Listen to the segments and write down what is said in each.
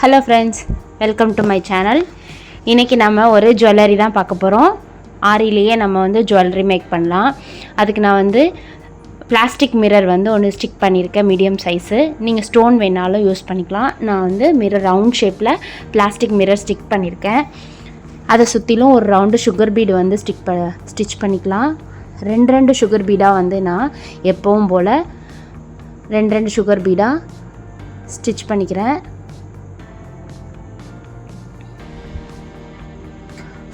Hello friends, welcome to my channel. இன்றைக்கி நம்ம ஒரு ஜுவல்லரி தான் பார்க்க போகிறோம். ஆரிலேயே நம்ம வந்து ஜுவல்லரி மேக் பண்ணலாம். அதுக்கு நான் வந்து பிளாஸ்டிக் மிரர் வந்து ஒன்று ஸ்டிக் பண்ணியிருக்கேன், மீடியம் சைஸு. நீங்கள் ஸ்டோன் வேணாலும் யூஸ் பண்ணிக்கலாம். நான் வந்து மிரர் ரவுண்ட் ஷேப்பில் பிளாஸ்டிக் மிரர் ஸ்டிக் பண்ணியிருக்கேன். அதை சுற்றிலும் ஒரு ரவுண்டு சுகர் பீடு வந்து ஸ்டிச் பண்ணிக்கலாம். ரெண்டு சுகர் பீடாக வந்து நான் எப்பவும் போல் ரெண்டு சுகர் பீடாக ஸ்டிச் பண்ணிக்கிறேன்.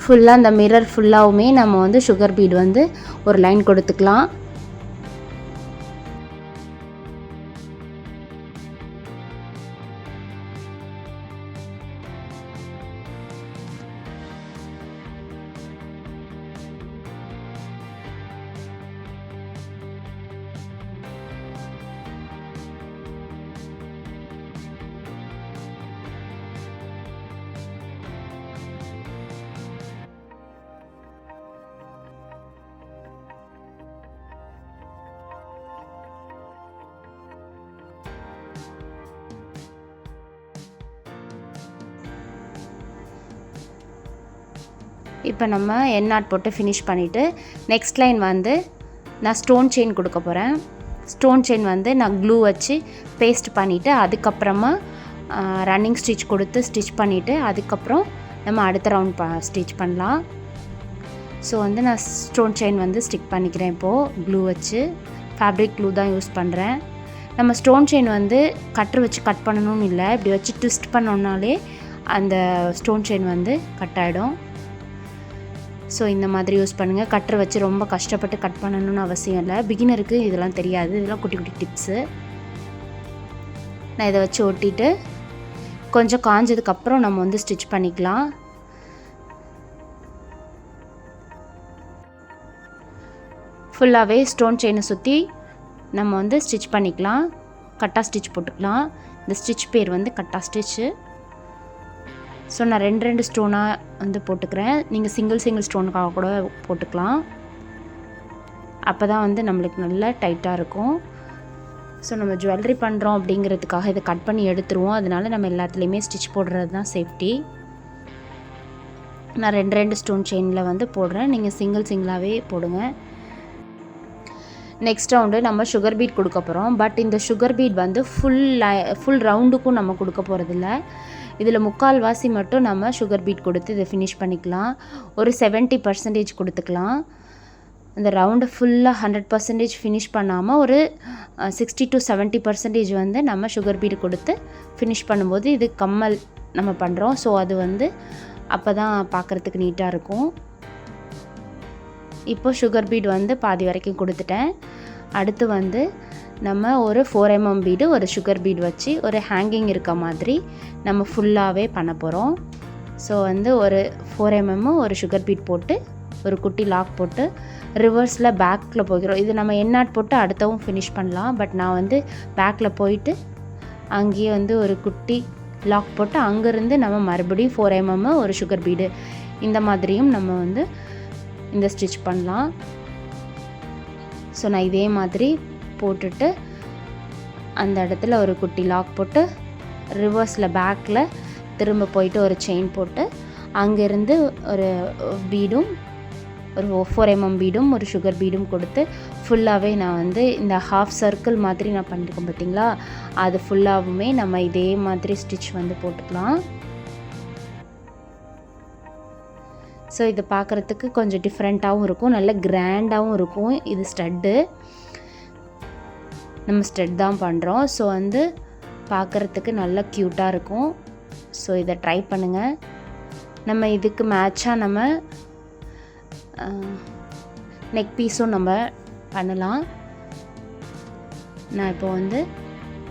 ஃபுல்லாக அந்த மிரர் ஃபுல்லாகவுமே நம்ம வந்து சுகர் பீட் வந்து ஒரு லைன் கொடுத்துக்கலாம். இப்போ நம்ம எண்ணாட் போட்டு ஃபினிஷ் பண்ணிவிட்டு நெக்ஸ்ட் லைன் வந்து நான் ஸ்டோன் செயின் கொடுக்க போகிறேன். ஸ்டோன் செயின் வந்து நான் க்ளூ வச்சு பேஸ்ட் பண்ணிவிட்டு அதுக்கப்புறமா ரன்னிங் ஸ்டிச் கொடுத்து ஸ்டிச் பண்ணிவிட்டு அதுக்கப்புறம் நம்ம அடுத்த ரவுண்ட் ஸ்டிச் பண்ணலாம். ஸோ வந்து நான் ஸ்டோன் செயின் வந்து ஸ்டிக் பண்ணிக்கிறேன். இப்போது க்ளூ வச்சு ஃபேப்ரிக் க்ளூ தான் யூஸ் பண்ணுறேன். நம்ம ஸ்டோன் செயின் வந்து கட்டர் வச்சு கட் பண்ணணும்னு இல்லை, இப்படி வச்சு ட்விஸ்ட் பண்ணோன்னாலே அந்த ஸ்டோன் செயின் வந்து கட் ஆகிடும். ஸோ இந்த மாதிரி யூஸ் பண்ணுங்கள். கட்டர் வச்சு ரொம்ப கஷ்டப்பட்டு கட் பண்ணணும்னு அவசியம் இல்லை. பிகினருக்கு இதெல்லாம் தெரியாது, இதெல்லாம் குட்டி குட்டி டிப்ஸு. நான் இதை வச்சு ஒட்டிட்டு கொஞ்சம் காஞ்சதுக்கப்புறம் நம்ம வந்து ஸ்டிச் பண்ணிக்கலாம். ஃபுல்லாகவே ஸ்டோன் செயினை சுற்றி நம்ம வந்து ஸ்டிச் பண்ணிக்கலாம். கட்டா ஸ்டிச் போட்டுக்கலாம். இந்த ஸ்டிச் பேர் வந்து கட்டா ஸ்டிச்சு. ஸோ நான் ரெண்டு ஸ்டோனாக வந்து போட்டுக்கிறேன். நீங்கள் சிங்கிள் ஸ்டோனுக்காக கூட போட்டுக்கலாம். அப்போ தான் வந்து நம்மளுக்கு நல்லா டைட்டாக இருக்கும். ஸோ நம்ம ஜுவல்லரி பண்ணுறோம் அப்படிங்கிறதுக்காக இதை கட் பண்ணி எடுத்துருவோம். அதனால நம்ம எல்லாத்துலேயுமே ஸ்டிச் போடுறது தான் சேஃப்டி. நான் ரெண்டு ஸ்டோன் செயினில் வந்து போடுறேன். நீங்கள் சிங்கிளாகவே போடுங்க. நெக்ஸ்ட் ரவுண்டு நம்ம சுகர் பீட் கொடுக்க போகிறோம். பட் இந்த சுகர் பீட் வந்து ஃபுல் ரவுண்டுக்கும் நம்ம கொடுக்க போகிறதில்ல. இதில் 3/4 மட்டும் நம்ம சுகர் பீட் கொடுத்து இதை ஃபினிஷ் பண்ணிக்கலாம். ஒரு 70% கொடுத்துக்கலாம். இந்த ரவுண்டு ஃபுல்லாக 100% ஃபினிஷ் பண்ணாமல் ஒரு 60 to 70% வந்து நம்ம சுகர் பீட் கொடுத்து ஃபினிஷ் பண்ணும்போது இது கம்மல் நம்ம பண்ணுறோம். ஸோ அது வந்து அப்போ தான் பார்க்குறதுக்கு நீட்டாக இருக்கும். இப்போ சுகர் பீட் வந்து பாதி வரைக்கும் கொடுத்துட்டேன். அடுத்து வந்து நம்ம ஒரு 4 mm பீடு ஒரு சுகர் பீட் வச்சு ஒரு ஹேங்கிங் இருக்க மாதிரி நம்ம ஃபுல்லாகவே பண்ண போகிறோம். ஸோ வந்து ஒரு 4 mm ஒரு சுகர் பீட் போட்டு ஒரு குட்டி லாக் போட்டு ரிவர்ஸில் பேக்கில் போகிறோம். இது நம்ம எண்ணாட் போட்டு அடுத்தவும் ஃபினிஷ் பண்ணலாம். பட் நான் வந்து பேக்கில் போயிட்டு அங்கேயே வந்து ஒரு குட்டி லாக் போட்டு அங்கேருந்து நம்ம மறுபடியும் 4 mm ஒரு சுகர் பீடு இந்த மாதிரியும் நம்ம வந்து இந்த ஸ்டிச் பண்ணலாம். ஸோ நான் இதே மாதிரி போட்டுட்டு அந்த இடத்துல ஒரு குட்டி லாக் போட்டு ரிவர்ஸில் பேக்கில் திரும்ப போயிட்டு ஒரு செயின் போட்டு அங்கேருந்து ஒரு பீடும் ஒரு 4 mm பீடும் ஒரு சுகர் பீடும் கொடுத்து ஃபுல்லாகவே நான் வந்து இந்த ஹாஃப் சர்க்கிள் மாதிரி நான் பண்ணியிருக்கேன் பார்த்தீங்களா, அது ஃபுல்லாகவுமே நம்ம இதே மாதிரி ஸ்டிச் வந்து போட்டுக்கலாம். ஸோ இது பார்க்குறதுக்கு கொஞ்சம் டிஃப்ரெண்ட்டாகவும் இருக்கும், நல்ல கிராண்டாகவும் இருக்கும். இது ஸ்டட்டு, நம்ம ஸ்டட் தான் பண்ணுறோம். ஸோ வந்து பார்க்குறதுக்கு நல்லா க்யூட்டாக இருக்கும். ஸோ இதை ட்ரை பண்ணுங்கள். நம்ம இதுக்கு மேட்சாக நம்ம நெக் பீஸும் நம்ம பண்ணலாம். நான் இப்போ வந்து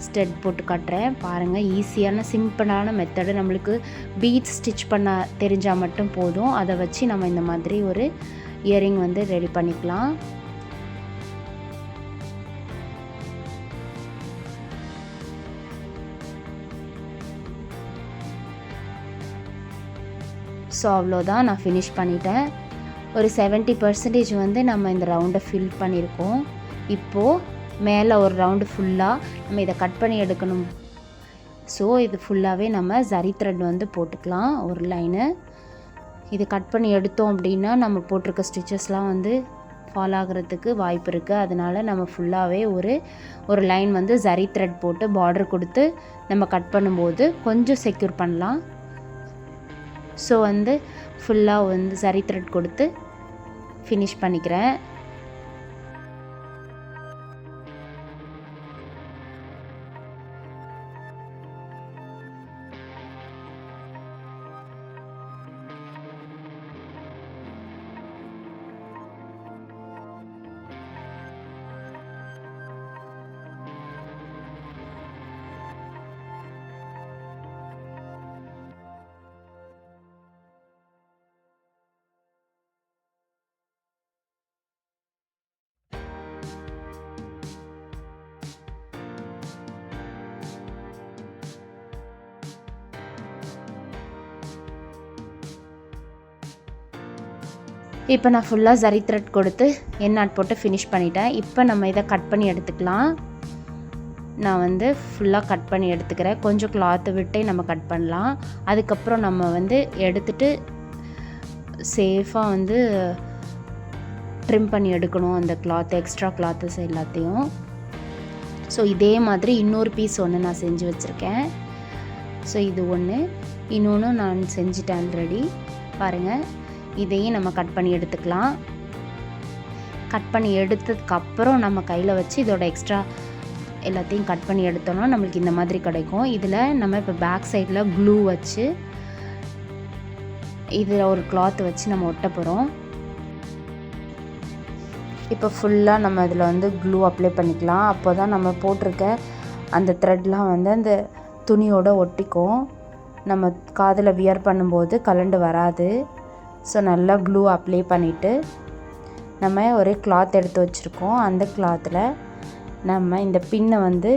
ஸ்டட் போட்டு காட்டுறேன் பாருங்கள். ஈஸியான சிம்பிளான மெத்தடு. நம்மளுக்கு பீட்ஸ் ஸ்டிச் பண்ண தெரிஞ்சால் மட்டும் போதும். அதை வச்சு நம்ம இந்த மாதிரி ஒரு இயரிங் வந்து ரெடி பண்ணிக்கலாம். ஸோ அவ்வளோதான், நான் ஃபினிஷ் பண்ணிட்டேன். ஒரு 70% வந்து நம்ம இந்த ரவுண்டை ஃபில் பண்ணியிருக்கோம். இப்போது மேலே ஒரு ரவுண்டு ஃபுல்லாக நம்ம இதை கட் பண்ணி எடுக்கணும். ஸோ இது ஃபுல்லாகவே நம்ம ஜரி த்ரெட் வந்து போட்டுக்கலாம் ஒரு லைனு. இது கட் பண்ணி எடுத்தோம் அப்படின்னா நம்ம போட்டிருக்க ஸ்டிச்சஸ்லாம் வந்து ஃபால் ஆகிறதுக்கு வாய்ப்பு இருக்குது. அதனால் நம்ம ஃபுல்லாகவே ஒரு லைன் வந்து ஜரி த்ரெட் போட்டு பார்டர் கொடுத்து நம்ம கட் பண்ணும்போது கொஞ்சம் செக்யூர் பண்ணலாம். ஸோ வந்து ஃபுல்லாக வந்து ஜரி த்ரெட் கொடுத்து ஃபினிஷ் பண்ணிக்கிறேன். இப்போ நான் ஃபுல்லாக ஜரி த்ரெட் கொடுத்து என் நாட் போட்டு ஃபினிஷ் பண்ணிட்டேன். இப்போ நம்ம இதை கட் பண்ணி எடுத்துக்கலாம். நான் வந்து ஃபுல்லாக கட் பண்ணி எடுத்துக்கிறேன். கொஞ்சம் கிளாத்து விட்டே நம்ம கட் பண்ணலாம். அதுக்கப்புறம் நம்ம வந்து எடுத்துட்டு சேஃபாக வந்து ட்ரிம் பண்ணி எடுக்கணும் அந்த கிளாத்து, எக்ஸ்ட்ரா கிளாத்தஸ் எல்லாத்தையும். ஸோ இதே மாதிரி இன்னொரு பீஸ் ஒன்று நான் செஞ்சு வச்சுருக்கேன். ஸோ இது ஒன்று, இன்னொன்று நான் செஞ்சுட்டேன் ஆல்ரெடி. பாருங்கள், இதையும் நம்ம கட் பண்ணி எடுத்துக்கலாம். கட் பண்ணி எடுத்ததுக்கப்புறம் நம்ம கையில் வச்சு இதோட எக்ஸ்ட்ரா எல்லாத்தையும் கட் பண்ணி எடுத்தோம்னா நம்மளுக்கு இந்த மாதிரி கிடைக்கும். இதில் நம்ம இப்போ பேக் சைடில் க்ளூ வச்சு இதில் ஒரு கிளாத் வச்சு நம்ம ஒட்ட போகிறோம். இப்போ ஃபுல்லாக நம்ம இதில் வந்து க்ளூ அப்ளை பண்ணிக்கலாம். அப்போ தான் நம்ம போட்டிருக்க அந்த த்ரெட்லாம் வந்து அந்த துணியோட ஒட்டிக்கும். நம்ம காதில் வியர் பண்ணும்போது கலண்டு வராது. ஸோ நல்லா க்ளூ அப்ளை பண்ணிவிட்டு நம்ம ஒரு கிளாத் எடுத்து வச்சுருக்கோம். அந்த கிளாத்தில் நம்ம இந்த பின்னை வந்து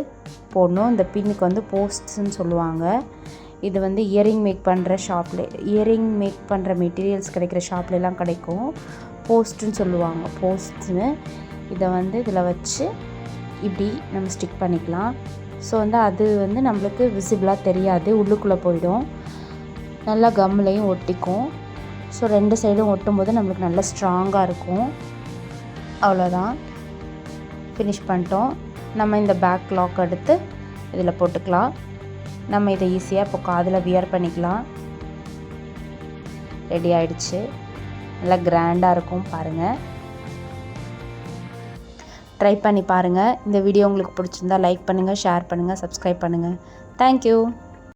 போடணும். இந்த பின்னுக்கு வந்து போஸ்ட்ஸ்ன்னு சொல்லுவாங்க. இது வந்து இயரிங் மேக் பண்ணுற மெட்டீரியல்ஸ் கிடைக்கிற ஷாப்லலாம் கிடைக்கும். போஸ்ட்டுன்னு சொல்லுவாங்க, போஸ்ட்னு. இதை வந்து இதில் வச்சு இப்படி நம்ம ஸ்டிக் பண்ணிக்கலாம். ஸோ வந்து அது வந்து நம்மளுக்கு விசிபிளாக தெரியாது, உள்ளுக்குள்ளே போயிடும். நல்லா கம்முலையும் ஒட்டிக்கும். ஸோ 2 சைடும் ஒட்டும்போது நம்மளுக்கு நல்லா ஸ்ட்ராங்காக இருக்கும். அவ்வளோதான், ஃபினிஷ் பண்ணிட்டோம். நம்ம இந்த பேக் லாக் எடுத்து இதில் போட்டுக்கலாம். நம்ம இதை ஈஸியாக இப்போ காதில் வியர் பண்ணிக்கலாம். ரெடி ஆகிடுச்சு. நல்லா கிராண்டாக இருக்கும். பாருங்கள், ட்ரை பண்ணி பாருங்கள். இந்த வீடியோ உங்களுக்கு பிடிச்சிருந்தா லைக் பண்ணுங்கள், ஷேர் பண்ணுங்கள், சப்ஸ்கிரைப் பண்ணுங்கள். தேங்க்யூ.